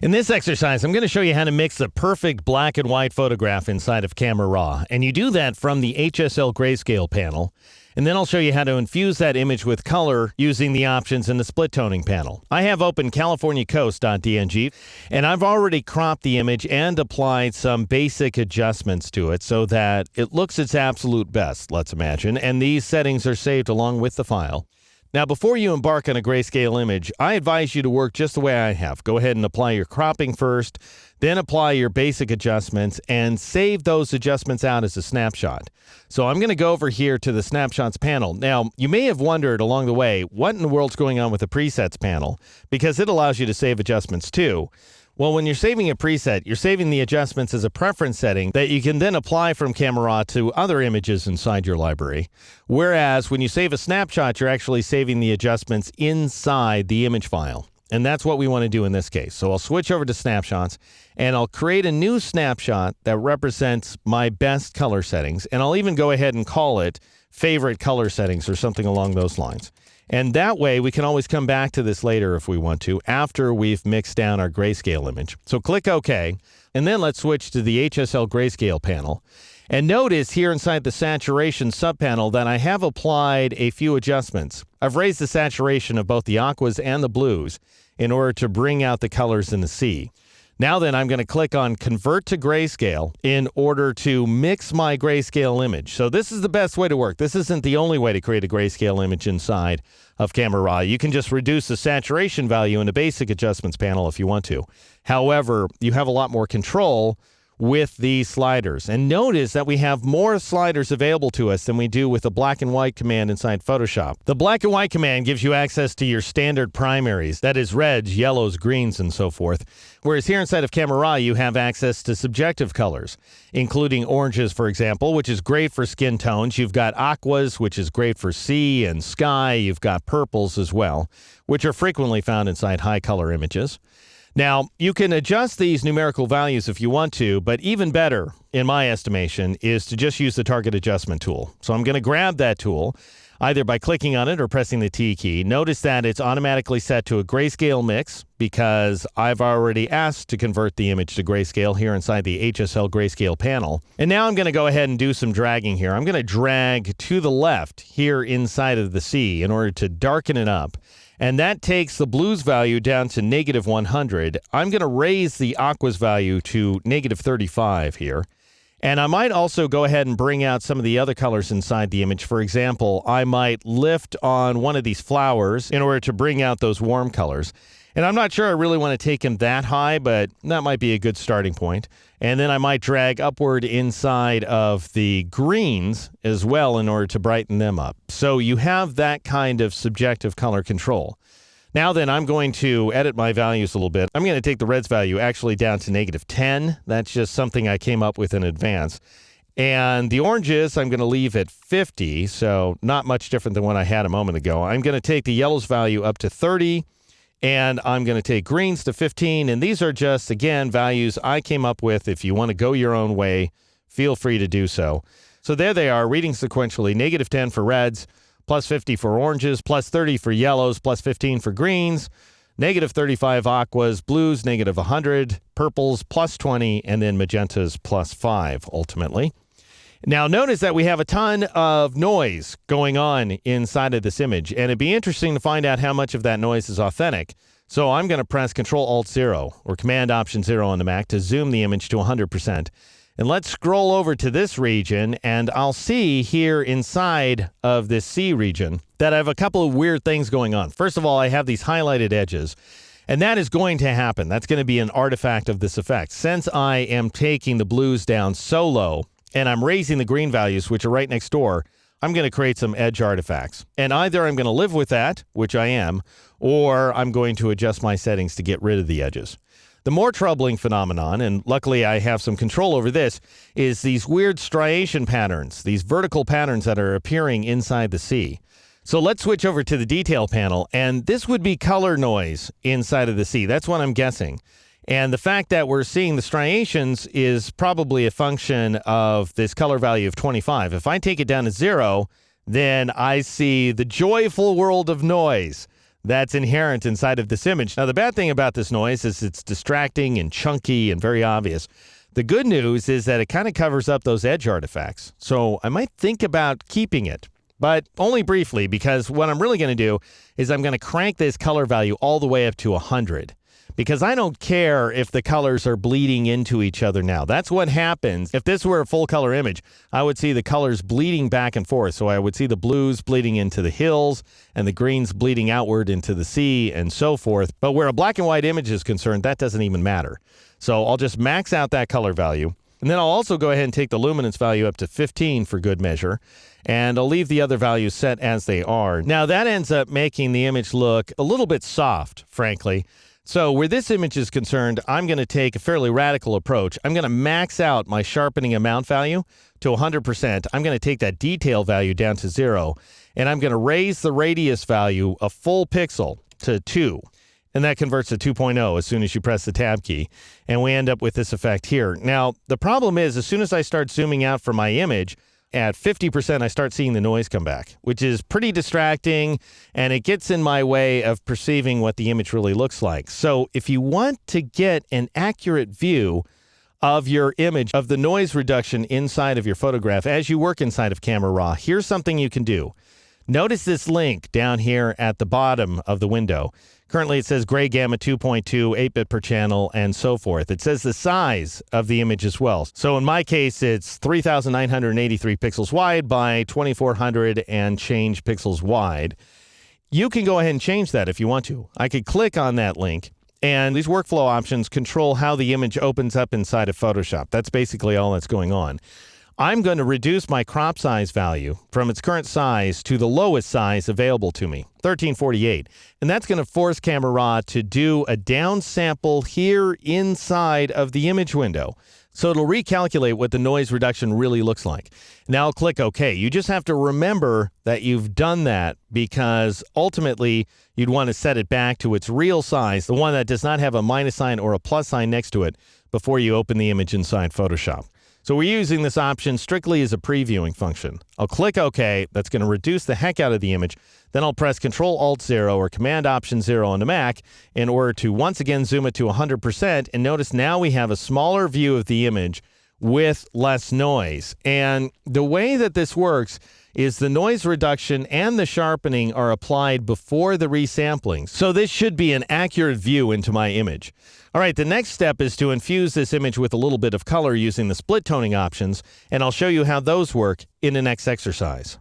In this exercise, I'm going to show you how to mix a perfect black and white photograph inside of Camera Raw. And you do that from the HSL Grayscale panel. And then I'll show you how to infuse that image with color using the options in the split toning panel. I have open CaliforniaCoast.dng, and I've already cropped the image and applied some basic adjustments to it so that it looks its absolute best, let's imagine. And these settings are saved along with the file. Now, before you embark on a grayscale image, I advise you to work just the way I have. Go ahead and apply your cropping first, then apply your basic adjustments, and save those adjustments out as a snapshot. So I'm going to go over here to the Snapshots panel. Now, you may have wondered along the way, what in the world's going on with the Presets panel? Because it allows you to save adjustments too. Well, when you're saving a preset, you're saving the adjustments as a preference setting that you can then apply from Camera Raw to other images inside your library. Whereas when you save a snapshot, you're actually saving the adjustments inside the image file. And that's what we want to do in this case. So I'll switch over to snapshots and I'll create a new snapshot that represents my best color settings. And I'll even go ahead and call it favorite color settings or something along those lines. And that way, we can always come back to this later if we want to, after we've mixed down our grayscale image. So click OK, and then let's switch to the HSL Grayscale panel. And notice here inside the saturation subpanel that I have applied a few adjustments. I've raised the saturation of both the aquas and the blues in order to bring out the colors in the sea. Now then, I'm going to click on Convert to Grayscale in order to mix my grayscale image. So this is the best way to work. This isn't the only way to create a grayscale image inside of Camera Raw. You can just reduce the saturation value in the basic adjustments panel if you want to. However, you have a lot more control with these sliders. And notice that we have more sliders available to us than we do with the black and white command inside Photoshop. The black and white command gives you access to your standard primaries, that is reds, yellows, greens, and so forth. Whereas here inside of Camera Raw, you have access to subjective colors, including oranges, for example, which is great for skin tones. You've got aquas, which is great for sea and sky. You've got purples as well, which are frequently found inside high color images. Now, you can adjust these numerical values if you want to, but even better, in my estimation, is to just use the target adjustment tool. So I'm going to grab that tool, either by clicking on it or pressing the T key. Notice that it's automatically set to a grayscale mix because I've already asked to convert the image to grayscale here inside the HSL Grayscale panel. And now I'm going to go ahead and do some dragging here. I'm going to drag to the left here inside of the sea in order to darken it up. And that takes the blues value down to -100. I'm going to raise the aquas value to -35 here. And I might also go ahead and bring out some of the other colors inside the image. For example, I might lift on one of these flowers in order to bring out those warm colors. And I'm not sure I really want to take them that high, but that might be a good starting point. And then I might drag upward inside of the greens as well in order to brighten them up. So you have that kind of subjective color control. Now then, I'm going to edit my values a little bit. I'm going to take the reds value actually down to -10. That's just something I came up with in advance. And the oranges, I'm going to leave at 50, so not much different than what I had a moment ago. I'm going to take the yellows value up to 30. And I'm going to take greens to 15. And these are just, again, values I came up with. If you want to go your own way, feel free to do so. So there they are, reading sequentially. -10 for reds, +50 for oranges, +30 for yellows, +15 for greens, -35 aquas, blues, -100, purples, +20, and then magentas, +5, ultimately. Now, notice that we have a ton of noise going on inside of this image, and it'd be interesting to find out how much of that noise is authentic. So I'm going to press Control-Alt-0 or Command-Option-0 on the Mac to zoom the image to 100%. And let's scroll over to this region, and I'll see here inside of this C region that I have a couple of weird things going on. First of all, I have these highlighted edges. And that is going to happen. That's going to be an artifact of this effect. Since I am taking the blues down so low, and I'm raising the green values, which are right next door, I'm going to create some edge artifacts. And either I'm going to live with that, which I am, or I'm going to adjust my settings to get rid of the edges. The more troubling phenomenon, and luckily I have some control over this, is these weird striation patterns, these vertical patterns that are appearing inside the sea. So let's switch over to the detail panel, and this would be color noise inside of the sea. That's what I'm guessing. And the fact that we're seeing the striations is probably a function of this color value of 25. If I take it down to 0, then I see the joyful world of noise. that's inherent inside of this image. Now, the bad thing about this noise is it's distracting and chunky and very obvious. The good news is that it kind of covers up those edge artifacts. So I might think about keeping it, but only briefly, because what I'm really going to do is I'm going to crank this color value all the way up to 100. Because I don't care if the colors are bleeding into each other now. That's what happens. If this were a full color image, I would see the colors bleeding back and forth. So I would see the blues bleeding into the hills and the greens bleeding outward into the sea and so forth. But where a black and white image is concerned, that doesn't even matter. So I'll just max out that color value. And then I'll also go ahead and take the luminance value up to 15 for good measure. And I'll leave the other values set as they are. Now that ends up making the image look a little bit soft, frankly. So where this image is concerned, I'm going to take a fairly radical approach. I'm going to max out my sharpening amount value to 100%. I'm going to take that detail value down to 0. And I'm going to raise the radius value a full pixel to 2. And that converts to 2.0 as soon as you press the tab key. And we end up with this effect here. Now, the problem is, as soon as I start zooming out for my image, at 50%, I start seeing the noise come back, which is pretty distracting, and it gets in my way of perceiving what the image really looks like. So if you want to get an accurate view of your image, of the noise reduction inside of your photograph as you work inside of Camera Raw, here's something you can do. Notice this link down here at the bottom of the window. Currently, it says gray gamma 2.2, 8-bit per channel, and so forth. It says the size of the image as well. So in my case, it's 3,983 pixels wide by 2,400 and change pixels wide. You can go ahead and change that if you want to. I could click on that link, and these workflow options control how the image opens up inside of Photoshop. That's basically all that's going on. I'm going to reduce my crop size value from its current size to the lowest size available to me, 1348. And that's going to force Camera Raw to do a downsample here inside of the image window. So it'll recalculate what the noise reduction really looks like. Now I'll click OK. You just have to remember that you've done that, because ultimately you'd want to set it back to its real size, the one that does not have a minus sign or a plus sign next to it, before you open the image inside Photoshop. So we're using this option strictly as a previewing function. I'll click OK. That's going to reduce the heck out of the image. Then I'll press Control-Alt-0 or Command-Option-0 on the Mac in order to once again zoom it to 100%. And notice now we have a smaller view of the image with less noise. And the way that this works is the noise reduction and the sharpening are applied before the resampling. So this should be an accurate view into my image. All right, the next step is to infuse this image with a little bit of color using the split toning options, and I'll show you how those work in the next exercise.